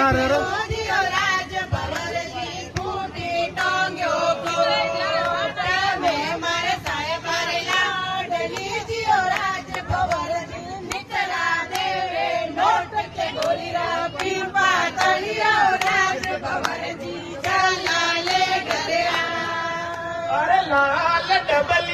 अरे जियो राज भवर जी खूटी टोंग्यो में मारे साहेब लाडली जियो राज भवर जी निकला देवे नोट के गोलीरा पीपा तलिया राज भवर जी चला ले घरे अरे लाल डबली